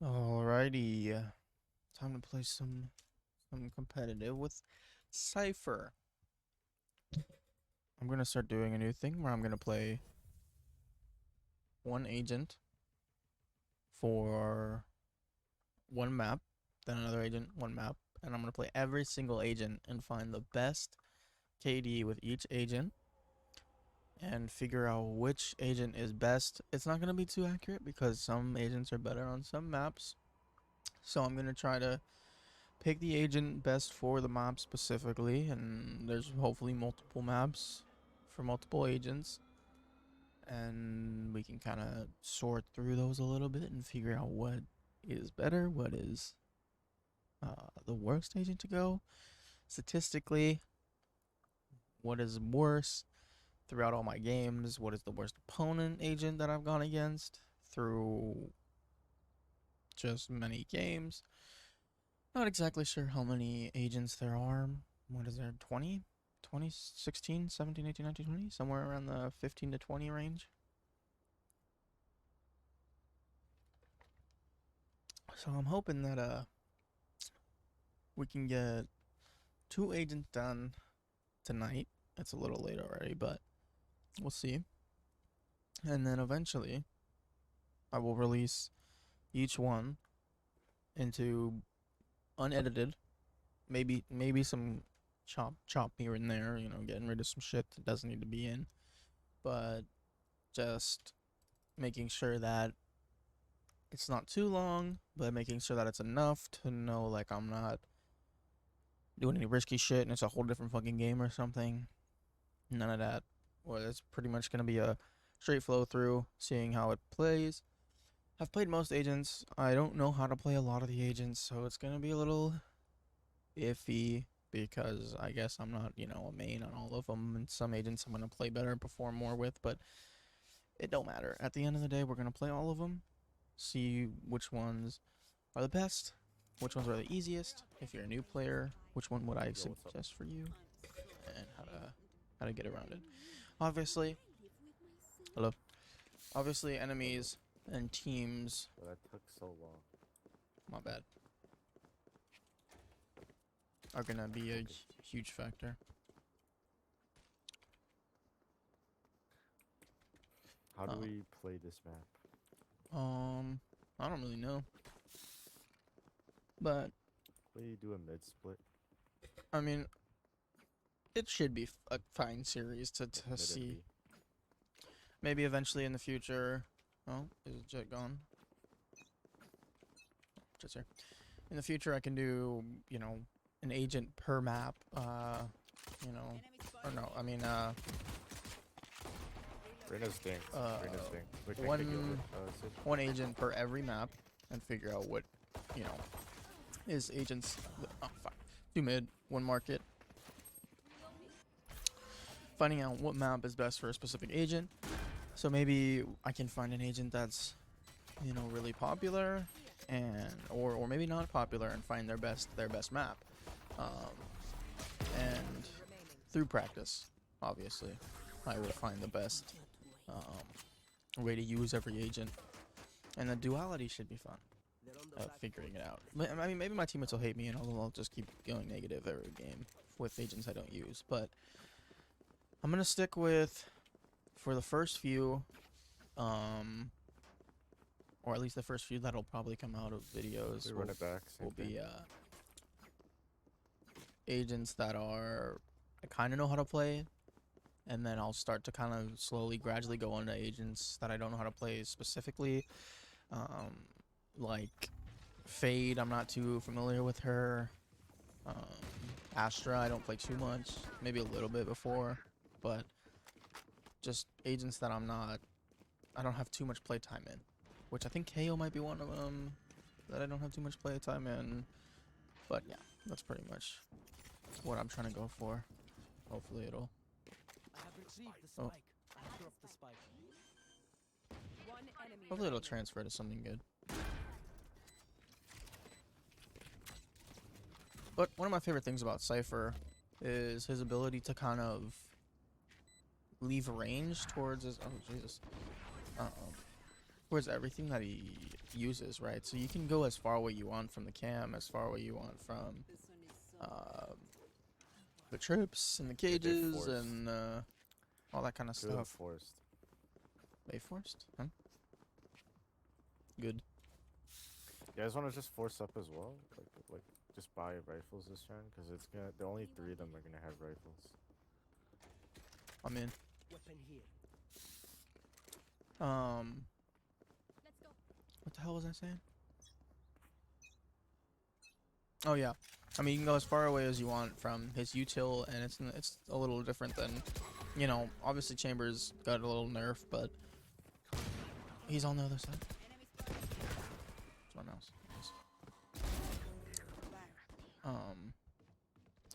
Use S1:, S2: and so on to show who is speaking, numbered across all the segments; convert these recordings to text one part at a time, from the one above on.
S1: Alrighty, time to play some competitive with Cypher. I'm gonna start doing a new thing where I'm gonna play one agent for one map, then another agent, one map, and I'm gonna play every single agent and find the best KD with each agent and figure out which agent is best. It's not gonna be too accurate because some agents are better on some maps, so I'm gonna try to pick the agent best for the map specifically, and there's hopefully multiple maps for multiple agents, and we can kind of sort through those a little bit and figure out what is better, what is the worst agent to go statistically, what is worse throughout all my games, what is the worst opponent agent that I've gone against through just many games. Not exactly sure how many agents there are. What is there? 20? 20, 16, 17, 18, 19, 20? Somewhere around the 15 to 20 range. So I'm hoping that we can get 2 agents done tonight. It's a little late already, but we'll see. And then eventually I will release each one into unedited. Maybe some chop here and there, you know, getting rid of some shit that doesn't need to be in. But just making sure that it's not too long, but making sure that it's enough to know, like, I'm not doing any risky shit and it's a whole different fucking game or something. None of that. Well, it's pretty much going to be a straight flow through, seeing how it plays. I've played most agents. I don't know how to play a lot of the agents, so it's going to be a little iffy because I guess I'm not, you know, a main on all of them, and some agents I'm going to play better and perform more with, but it don't matter. At the end of the day, we're going to play all of them, see which ones are the best, which ones are the easiest. If you're a new player, which one would I suggest for you, and how to get around it. Obviously, hello. Obviously, enemies and teams.
S2: Well, that took so long.
S1: My bad. Are gonna be a huge factor.
S2: How do we play this map?
S1: I don't really know, but
S2: We do a mid split.
S1: I mean, it should be a fine series to see. Maybe eventually in the future. Oh, is Jet gone? Jet's here. In the future, I can do, you know, an agent per map. You know, or no, I mean,
S2: Rena's ding.
S1: one agent per every map, and figure out what, you know, is agents. Oh fuck. 2 mid, 1 market. Finding out what map is best for a specific agent. So maybe I can find an agent that's, you know, really popular, and or maybe not popular, and find their best map. And through practice, obviously, I will find the best way to use every agent, and the duality should be fun. Figuring it out. I mean, maybe my teammates will hate me, and I'll just keep going negative every game with agents I don't use. But I'm gonna stick with, for the first few, or at least the first few that'll probably come out of videos,
S2: run it back.
S1: Will be agents that are I kind of know how to play, and then I'll start to kind of slowly, gradually go into agents that I don't know how to play specifically. Like Fade, I'm not too familiar with her. Astra, I don't play too much, maybe a little bit before, but just agents that I don't have too much playtime in, which I think KO might be one of them that I don't have too much playtime in. But yeah, that's pretty much what I'm trying to go for. Hopefully it'll. Oh. Hopefully it'll transfer to something good. But one of my favorite things about Cypher is his ability to kind of leave range towards his. Oh Jesus. towards everything that he uses, right? So you can go as far away you want from the cam, as far away you want from the troops and the cages
S2: forced.
S1: and all that kind of
S2: Do them
S1: stuff.
S2: forced.
S1: They forced? Huh? Good.
S2: You guys want to just force up as well? Like just buy rifles this turn? Because it's gonna, the only 3 of them are gonna have rifles.
S1: I'm in.
S3: Weapon here.
S1: What the hell was I saying? Oh yeah, I mean you can go as far away as you want from his util, and it's a little different than, you know, obviously Chambers got a little nerf, but he's on the other side. It's my mouse.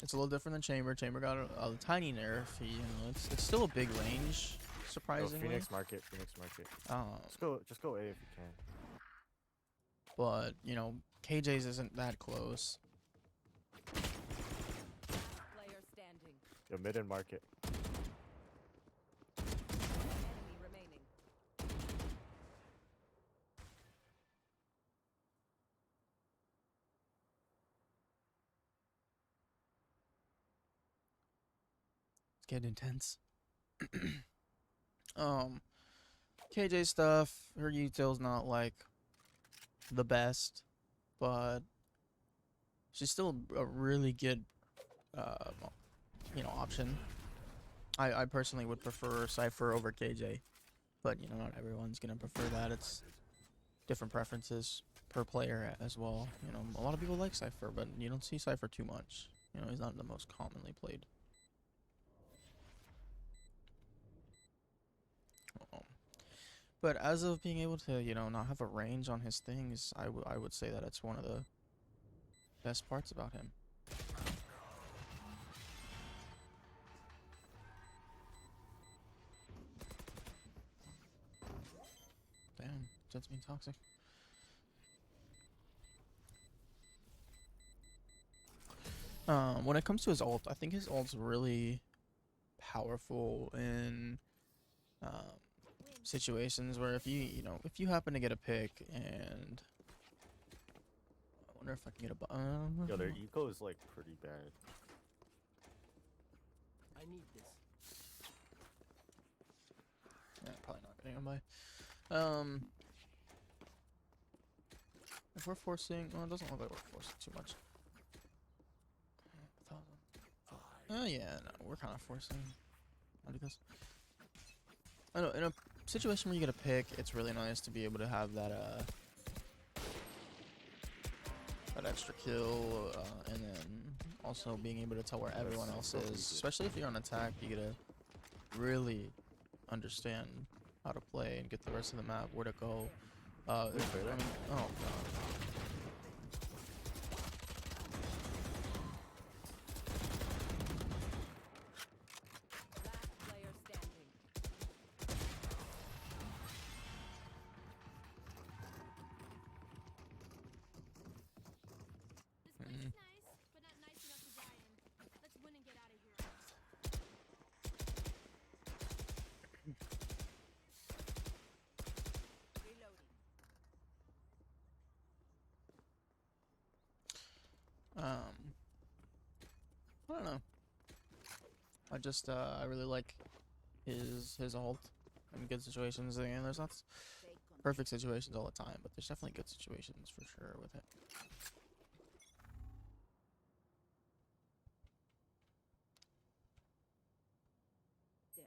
S1: It's a little different than Chamber. Chamber got a tiny nerf. You know, it's still a big range, surprisingly.
S2: Phoenix Market. Just go A if you can.
S1: But you know, KJ's isn't that close.
S4: Player standing.
S2: Yo, mid and market.
S4: Enemy remaining.
S1: It's getting intense. KJ stuff, her util's not like the best, but she's still a really good you know, option. I personally would prefer Cypher over KJ, but you know, not everyone's gonna prefer that. It's different preferences per player as well. You know, a lot of people like Cypher, but you don't see Cypher too much. You know, he's not the most commonly played. But as of being able to, you know, not have a range on his things, I would say that it's one of the best parts about him. Damn, Jet's being toxic. When it comes to his ult, I think his ult's really powerful in situations where if you know, if you happen to get a pick and I wonder if I can get a
S2: Yo, their eco is like pretty bad.
S3: I need this.
S1: Yeah, probably not getting him by. If we're forcing, well, it doesn't look like we're forcing too much. Oh yeah, no, we're kind of forcing. I'll do this. I know, in a situation where you get a pick, it's really nice to be able to have that that extra kill, and then also being able to tell where everyone else is. Especially if you're on attack, you gotta really understand how to play and get the rest of the map, where to go. I mean, oh god.
S4: Last player standing.
S5: This place is nice, but not nice enough to die in. Let's win and get out of here.
S4: Reloading.
S1: I don't know. I just I really like his ult in good situations. And there's not perfect situations all the time, but there's definitely good situations for sure with it.
S4: There.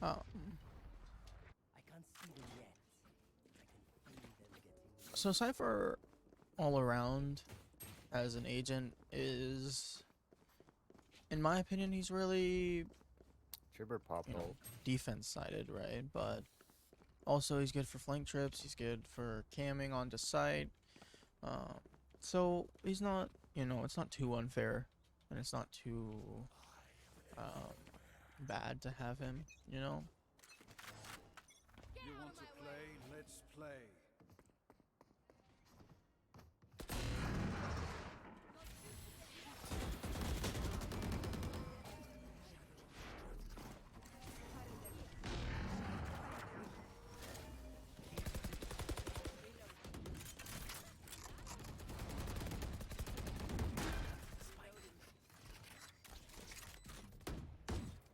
S1: Um,
S3: I can't see them yet. I can feel them getting
S1: so Cypher, all around, as an agent, is, in my opinion, he's really,
S2: Tribber pop
S1: you know,
S2: ult.
S1: defense sided, right? But also he's good for flank trips. He's good for camming onto site. So he's not, you know, it's not too unfair, and it's not too bad to have him, you know.
S6: You want to play? Let's play.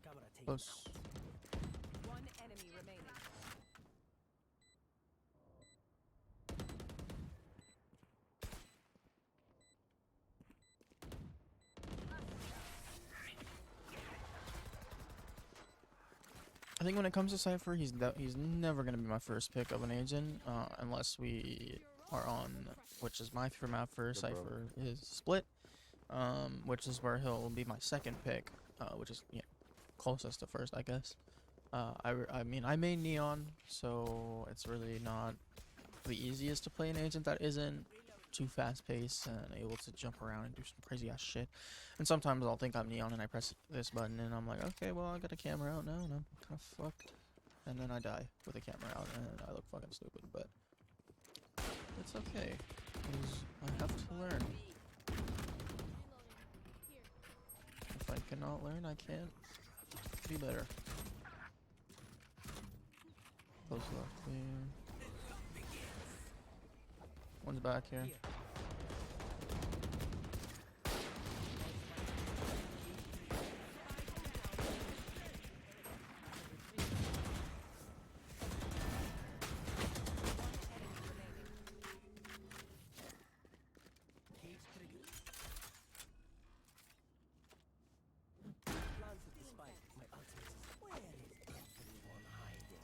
S3: camera taken
S1: Close.
S4: One enemy remaining.
S1: I think when it comes to Cypher, he's never gonna be my first pick of an agent, unless we are on, which is my favorite map for
S2: Good, bro.
S1: Cypher is Split, which is where he'll be my second pick, which is closest to first, I guess. I mean, I made Neon, so it's really not the easiest to play an agent that isn't too fast paced and able to jump around and do some crazy ass shit. And sometimes I'll think I'm Neon and I press this button and I'm like, okay, well I got a camera out now and I'm kind of fucked. And then I die with a camera out and I look fucking stupid, but it's okay, because I have to learn. If I cannot learn, I can't be better. Close left there. One's back here.
S3: cage triggered. Planted the spike. My ultimate is where is everyone hiding?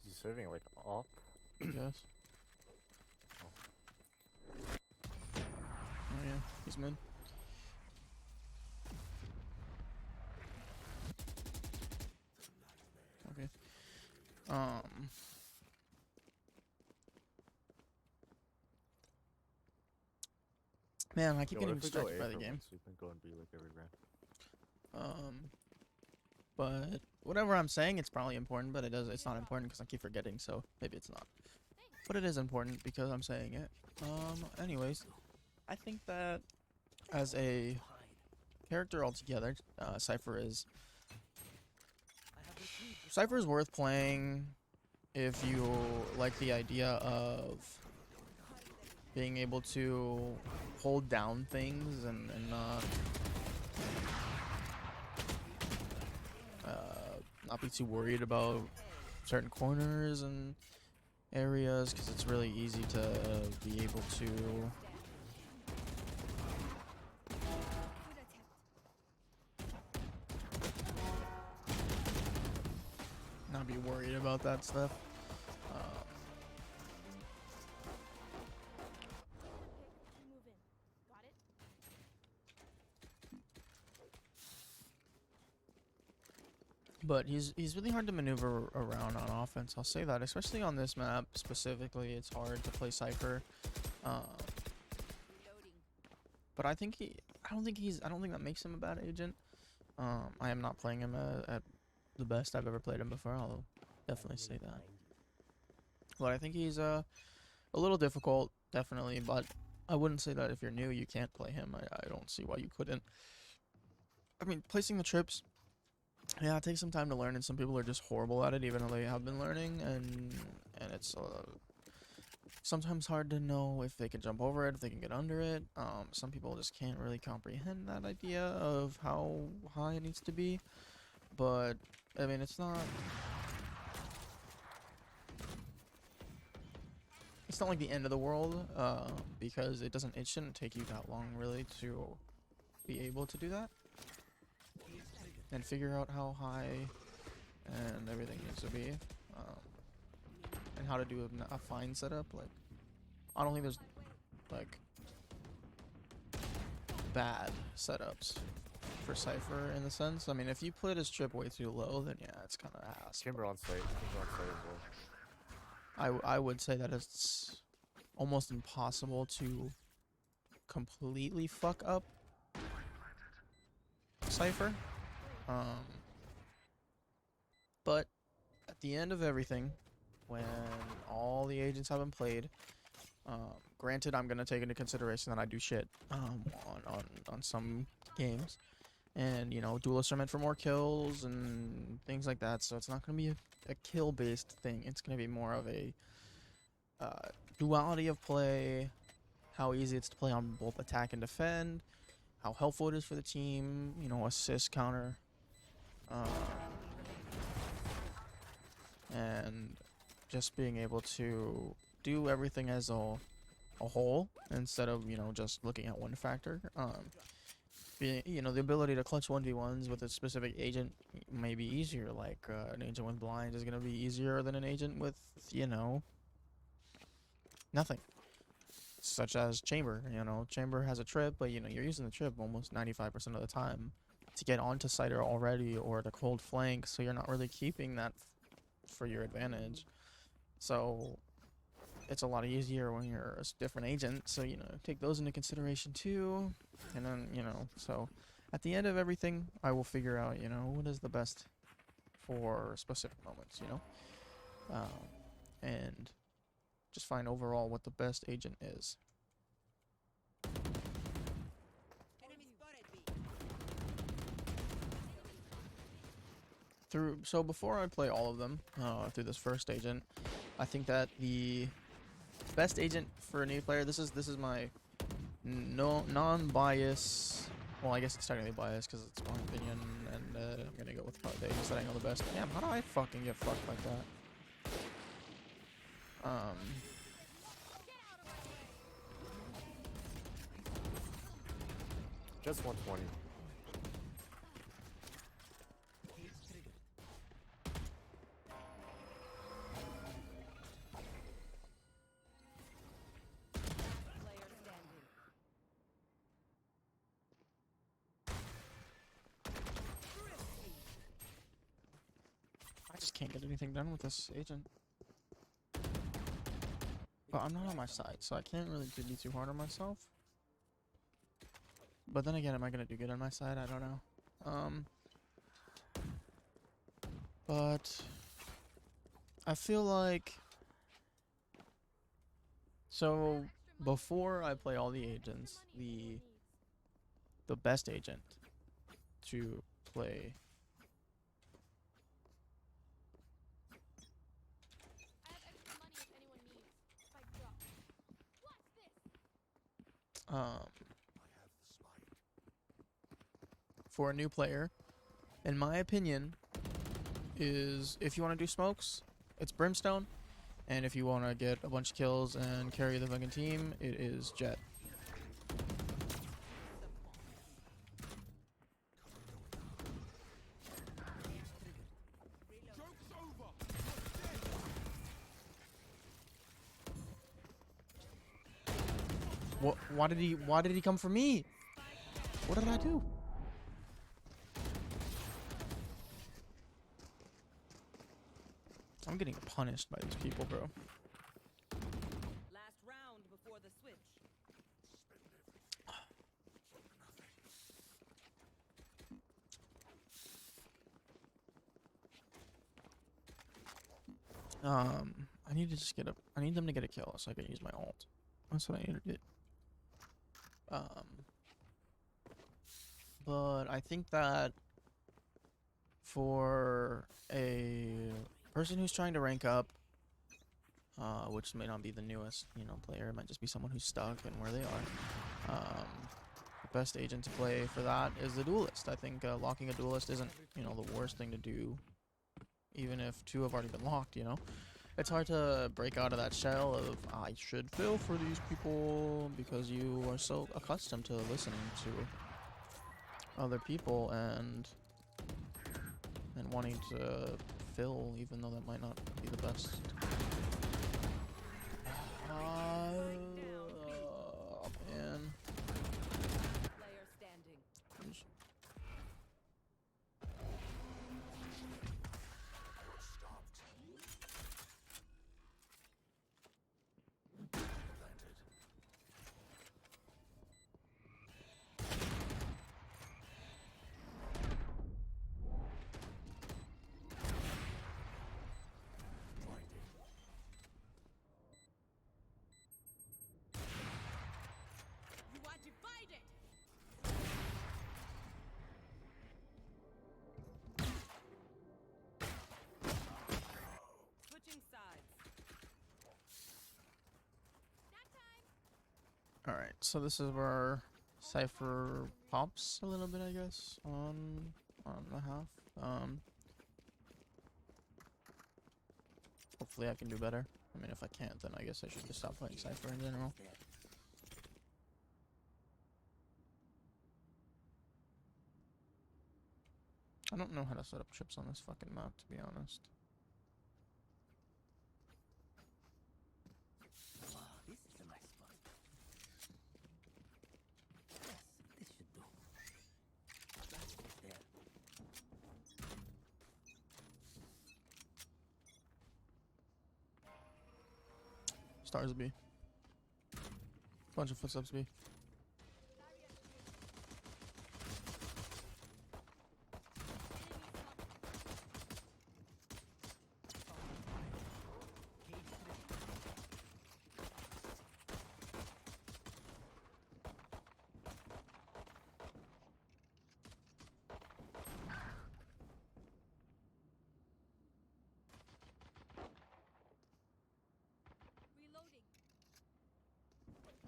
S2: He's saving like up.
S1: Yes. Oh yeah, he's mid. Okay. Man, I keep
S2: Yo, what
S1: getting
S2: if we go
S1: distracted
S2: A
S1: by the
S2: for
S1: game.
S2: once? We can go and B like every round.
S1: But whatever I'm saying, it's probably important, but it's not important because I keep forgetting, so maybe it's not. But it is important because I'm saying it. Anyways, I think that as a character altogether, Cypher is worth playing if you like the idea of being able to hold down things and not be too worried about certain corners and areas, because it's really easy to be able to not be worried about that stuff.
S5: Move in. Got it?
S1: But he's really hard to maneuver around on offense. I'll say that, especially on this map specifically, it's hard to play Cypher.
S4: Reloading.
S1: But I don't think that makes him a bad agent. I am not playing him at the best I've ever played him before. I'll definitely say that. But I think he's a little difficult, definitely. But I wouldn't say that if you're new you can't play him. I don't see why you couldn't. I mean, placing the trips, yeah, it takes some time to learn, and some people are just horrible at it, even though they have been learning, and it's sometimes hard to know if they can jump over it, if they can get under it. Some people just can't really comprehend that idea of how high it needs to be, but I mean, it's not like the end of the world, because it shouldn't take you that long really to be able to do that and figure out how high and everything needs to be, and how to do a fine setup. Like, I don't think there's like bad setups for Cypher in the sense. I mean, if you put his trip way too low, then yeah, it's kind of ass.
S2: Chamber on site. Chamber on site as well.
S1: I would say that it's almost impossible to completely fuck up Cypher. But at the end of everything, when all the agents have been played, granted, I'm gonna take into consideration that I do shit on some games, and you know, duelists are meant for more kills and things like that. So it's not gonna be a kill-based thing. It's gonna be more of a duality of play, how easy it's to play on both attack and defend, how helpful it is for the team, you know, assist, counter, and just being able to do everything as a whole instead of, you know, just looking at one factor. Being, you know, the ability to clutch 1v1s with a specific agent may be easier. Like an agent with blind is going to be easier than an agent with, you know, nothing. Such as Chamber. You know, Chamber has a trip, but you know, you're using the trip almost 95% of the time to get onto Cider already, or the cold flank, so you're not really keeping that for your advantage. So it's a lot easier when you're a different agent, so you know, take those into consideration too. And then, you know, so at the end of everything, I will figure out, you know, what is the best for specific moments, you know, and just find overall what the best agent is. So before I play all of them through this first agent, I think that the best agent for a new player, this is my non-bias. Well, I guess it's technically biased because it's my opinion, and I'm gonna go with the agents that I know the best. Damn, how do I fucking get fucked like that?
S2: Just 120.
S4: Player standing.
S1: I just can't get anything done with this agent. But I'm not on my side, so I can't really be too hard on myself. But then again, am I gonna do good on my side? I don't know. But I feel like, so before I play all the agents, the best agent to play.
S5: I have extra money if anyone needs. Spike drop. Watch this.
S1: For a new player, in my opinion, is if you want to do smokes, it's Brimstone, and if you want to get a bunch of kills and carry the fucking team, it is Jet. What? Why did he come for me? What did I do? I'm getting punished by these people, bro.
S4: Last round before the switch.
S1: I need to just get a. I need them to get a kill so I can use my ult. That's what I need to do. But I think that for a person who's trying to rank up, which may not be the newest, player, it might just be someone who's stuck and where they are. The best agent to play for that is the duelist. I think locking a duelist isn't, the worst thing to do, even if two have already been locked. It's hard to break out of that shell of I should fail for these people because you are so accustomed to listening to other people and wanting to fill, even though that might not be the best. Man.
S4: Player standing. You are divided. Switching sides.
S1: Alright, so this is where Cypher pops a little bit, I guess, on the half. Hopefully I can do better. I mean, if I can't, then I guess I should just stop playing Cypher in general. I don't know how to set up chips on this fucking map, to be honest.
S3: Wow, this is a nice spot. Yes, this should do. That's it there.
S1: Stars B. Bunch of footsteps B.
S5: Reloading.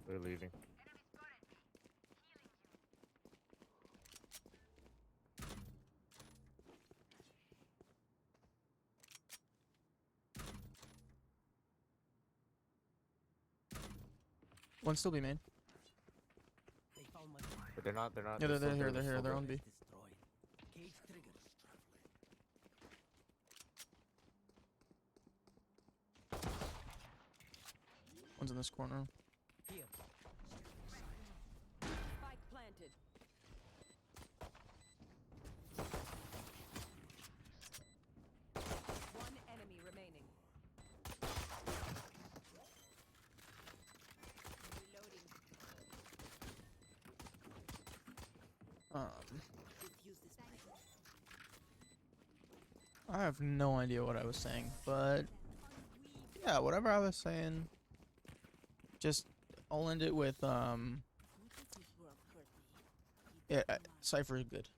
S2: They're leaving.
S1: One still be main.
S3: They found my
S2: But they're not.
S1: Yeah, they're
S2: still
S1: here.
S2: there,
S1: They're here.
S2: still
S1: They're
S2: there.
S1: on B.
S3: destroyed. Cage triggered.
S1: One's in this corner.
S3: Here.
S4: Spike planted. One enemy remaining.
S5: Reloading.
S3: Defuse this pressure.
S1: I have no idea what I was saying, but yeah, whatever I was saying. Just I'll end it with yeah, Cypher is good.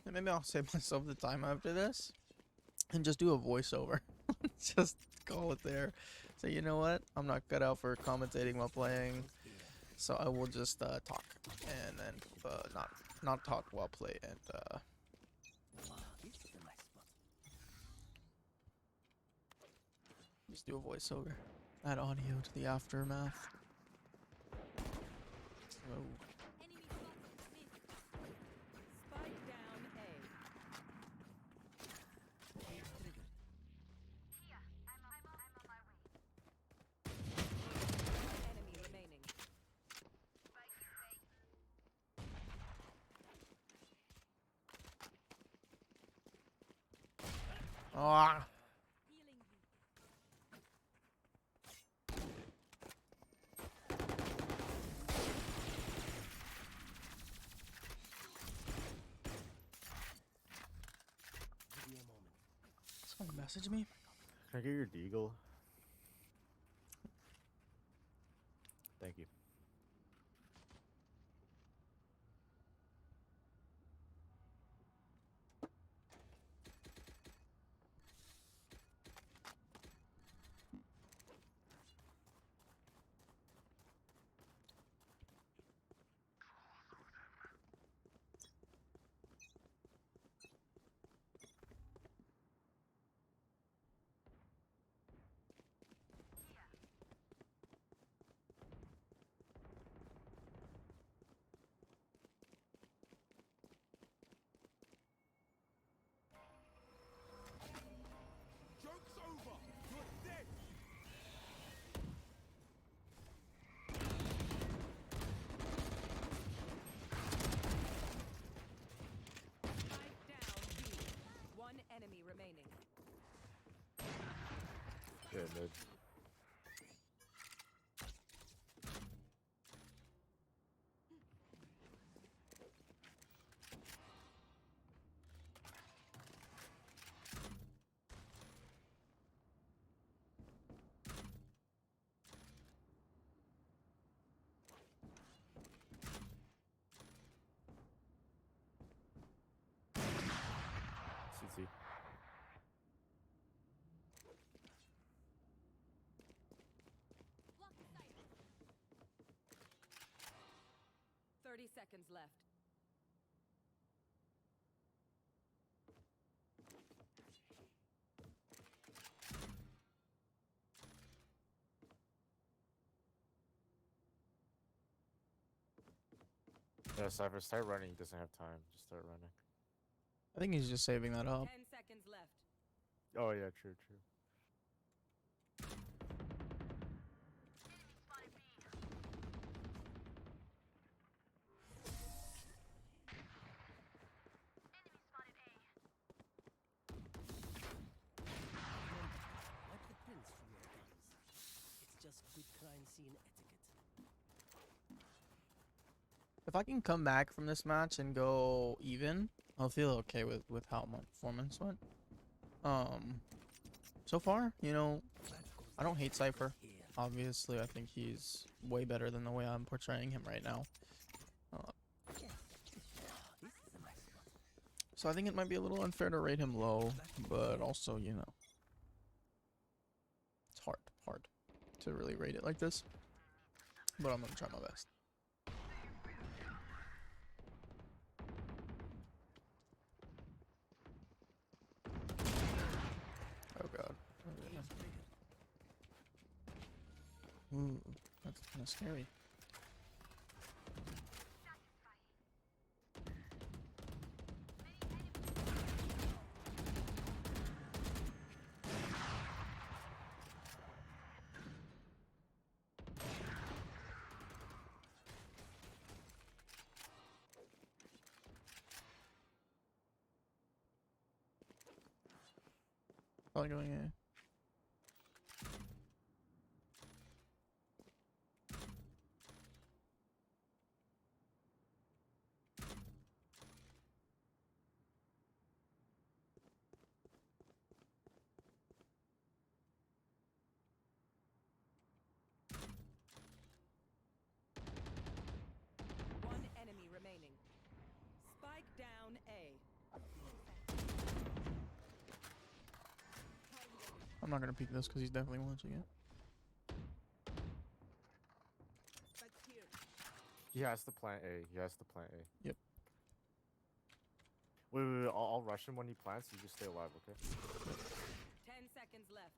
S1: And maybe I'll save myself the time after this and just do a voiceover. Just call it there. So you know what? I'm not cut out for commentating while playing, so I will just talk and then not talk while play and
S3: Wow, this is a nice spot.
S1: just do a voiceover. Add audio to the aftermath. Oh.
S5: Enemy spotted. Missed.
S4: Spike down A.
S3: Cage triggered.
S4: Enemy remaining.
S1: Ah.
S5: Healing you.
S3: Give me a moment.
S1: Some message me?
S2: Can I get your deagle? Thank you.
S6: Joke's over! You're dead!
S4: Spike down B. One enemy remaining.
S2: Yeah, mid. CT.
S5: Block the Cypher.
S4: 30 seconds left.
S2: Yeah, Cypher, start running. He doesn't have time. Just start running.
S1: I think he's just saving that up.
S4: 10 seconds left.
S2: Oh yeah, true, true.
S3: Wipe the prints from your guns. It's just good crime scene etiquette.
S1: If I can come back from this match and go even, I'll feel okay with how my performance went. So far, you know, I don't hate Cypher.
S3: Here.
S1: Obviously, I think he's way better than the way I'm portraying him right now.
S3: This is a nice spot.
S1: So I think it might be a little unfair to rate him low, but also, you know, it's hard to really rate it like this. But I'm gonna try my best. Oh god. Okay. Ooh, that's kind of scary. Probably going A.
S4: One enemy remaining. Spike down A.
S1: I'm not gonna peek this because he's definitely watching it.
S3: Spike's here.
S2: He has to plant A. He has to plant A.
S1: Yep.
S2: Wait. I'll rush him when he plants. You just stay alive, okay?
S4: 10 seconds left.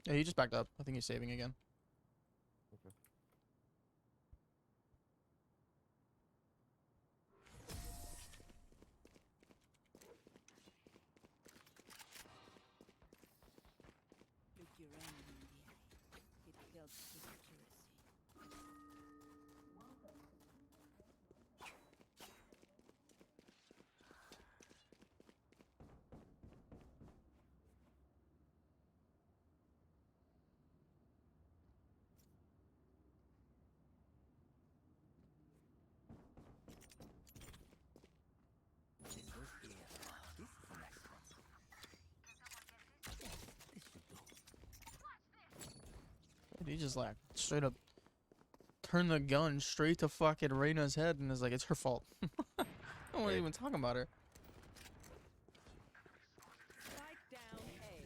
S1: Yeah, he just backed up. I think he's saving again.
S2: Okay.
S3: Look your enemy in the eye. It helps with accuracy.
S1: He just like straight up turned the gun straight to fucking Reyna's head and is like, it's her fault. I wasn't even talking about her.
S4: Spike down A.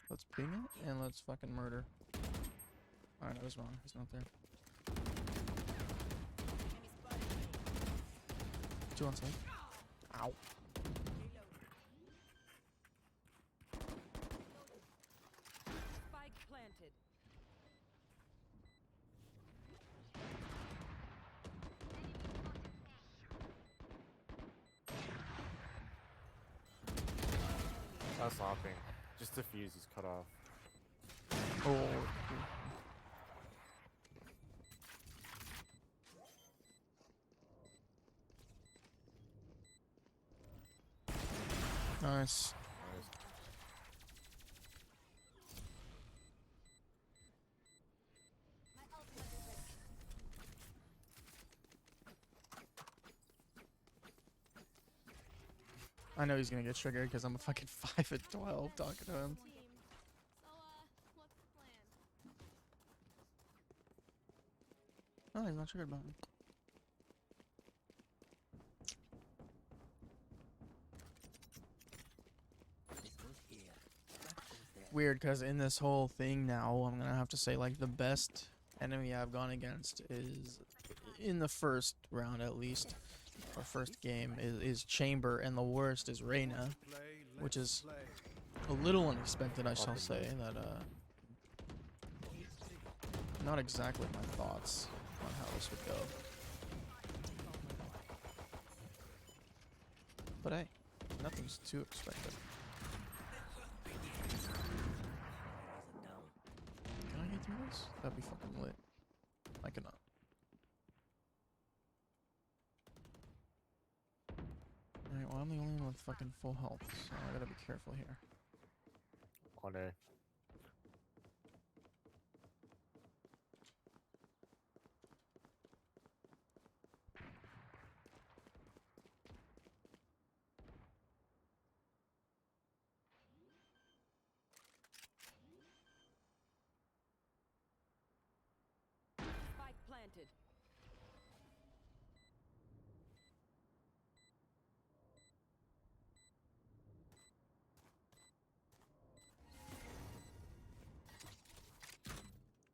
S1: Let's ping it and let's fucking murder. Alright, I was wrong. He's not there. 2 on site. Ow.
S4: Spike planted.
S2: That's hopping. Just defuse, he's cut off.
S1: Oh. Nice.
S2: Nice.
S5: My ultimate is ready.
S1: I know he's gonna get triggered because I'm a fucking 5 at 12 talking to him.
S5: Team. So, what's the plan?
S1: Oh, he's not triggered by me.
S3: This goes here. That goes there.
S1: Weird, because in this whole thing now, I'm gonna have to say, like, the best enemy I've gone against is, in the first round at least, or first game, is Chamber, and the worst is Reyna, which is a little unexpected, I shall say, that, not exactly my thoughts on how this would go. But hey, nothing's too expected. Can I get through this? That'd be fucking lit. I cannot. Alright, well I'm the only one with fucking full health, so I gotta be careful here.
S2: On A.
S4: Spike planted.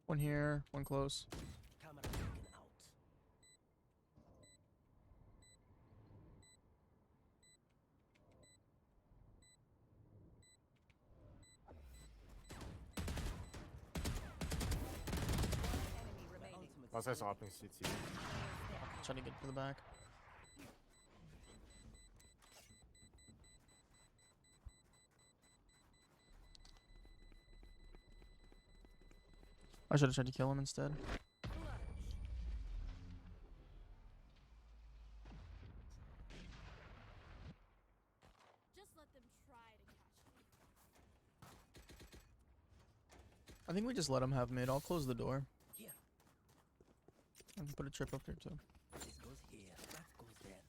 S1: One here, one close.
S3: Camera taken out.
S4: Enemy
S3: My
S4: remaining.
S3: ultimate
S2: Last guy's hopping CT.
S1: Trying to get to the back. I should have tried to kill him instead.
S5: Just let them try to catch me.
S1: I think we just let him have mid. I'll close the door.
S3: Here.
S1: I can put a trip up here too.
S3: This goes here. That goes there.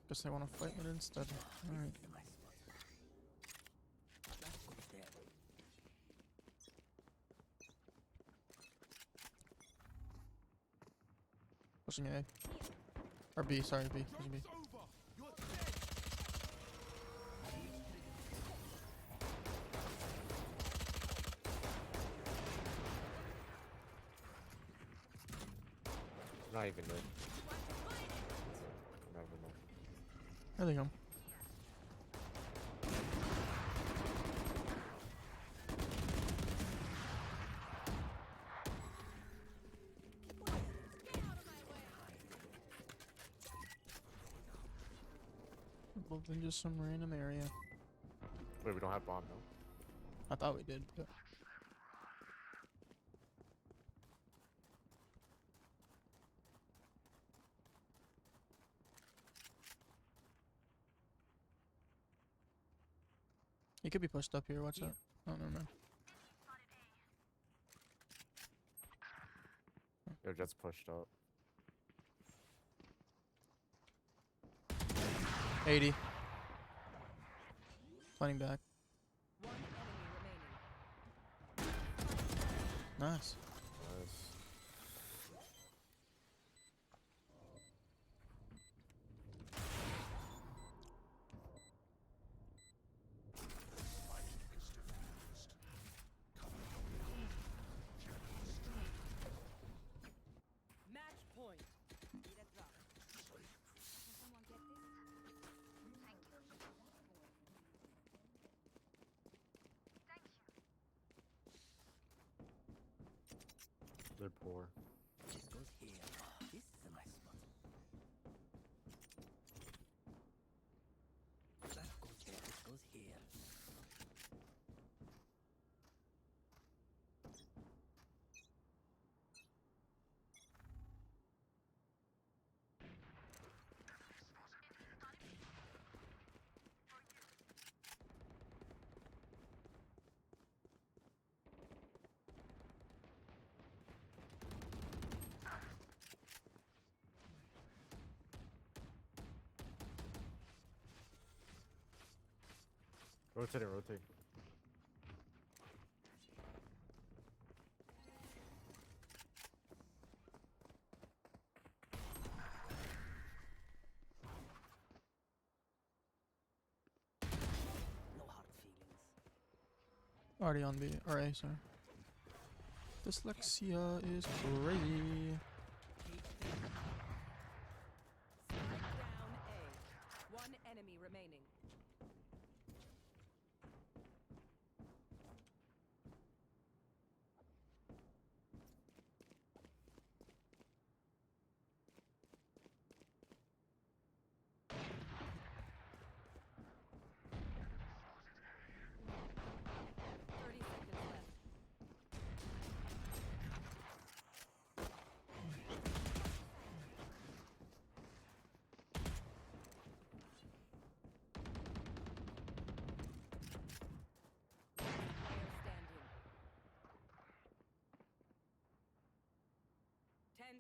S1: Guess they want to fight mid instead. Alright.
S3: This is my spot. That goes there.
S1: Pushing A. Or B, sorry, B. Pushing B.
S6: Joke's over. You're dead.
S2: Not even mid. Never mind.
S1: There they go. Both in just some random area.
S2: Wait, we don't have bomb, no?
S1: I thought we did, but he could be pushed up here. Watch
S3: Yeah.
S1: out. Oh, never mind.
S2: Your jet's pushed up.
S1: 80. Planning back.
S4: One enemy remaining.
S1: Nice.
S2: Nice.
S4: Match point. Need a drop.
S5: Can someone get this?
S2: They're poor.
S3: This goes here. This is a nice spot. That goes there. This goes here.
S2: Rotate, rotate.
S3: No hard feelings.
S1: Already on B. Or A, sorry. Dyslexia is crazy.
S4: Spike down A. One enemy remaining.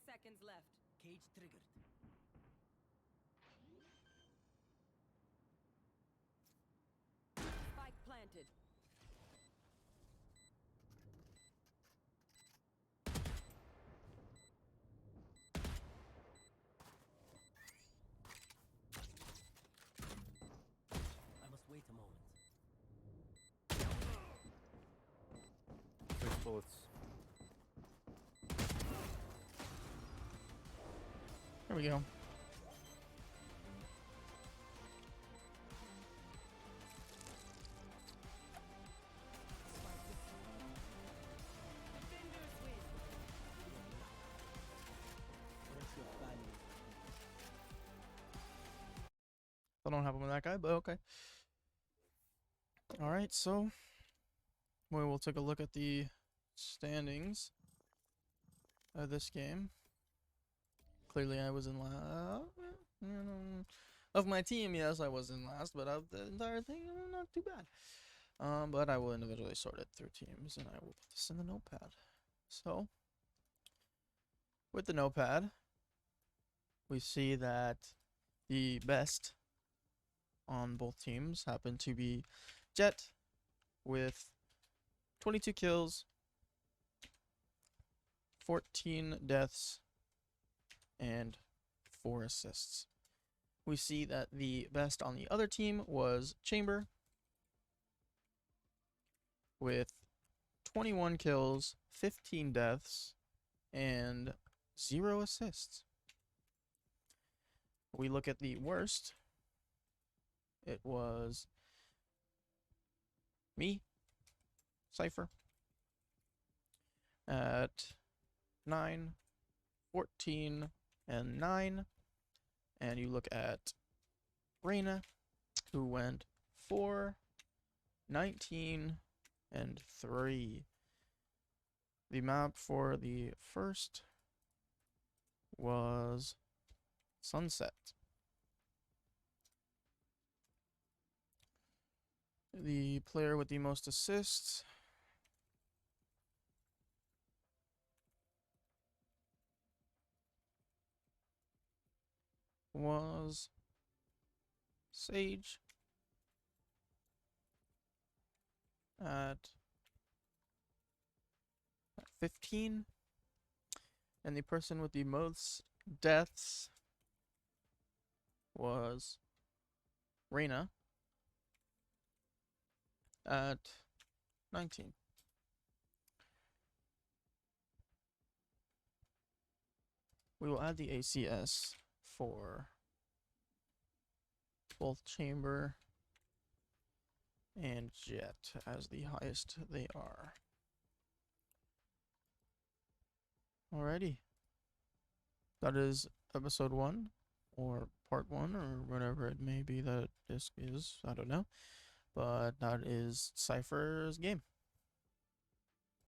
S4: Seconds left.
S3: Cage triggered.
S4: Spike planted.
S3: I must wait a moment.
S2: 6 bullets.
S1: There we go. I don't happen with that guy, but okay. Alright, so we will take a look at the standings of this game. Clearly I was in last. Of my team, yes, I was in last, but of the entire thing, not too bad. But I will individually sort it through teams, and I will put this in the notepad. So, with the notepad, we see that the best on both teams happen to be Jet with 22 kills, 14 deaths, and 4 assists. We see that the best on the other team was Chamber with 21 kills, 15 deaths, and 0 assists. We look at the worst. It was me, Cypher, at 9, 14, and 9. And you look at Reyna, who went 4, 19, and 3. The map for the first was Sunset. The player with the most assists was Sage at 15. And the person with the most deaths was Reyna at 19. We will add the ACS for both chamber and jet as the highest they are. Alrighty. That is episode 1, or part 1, or whatever it may be that this is. I don't know. But that is Cypher's game.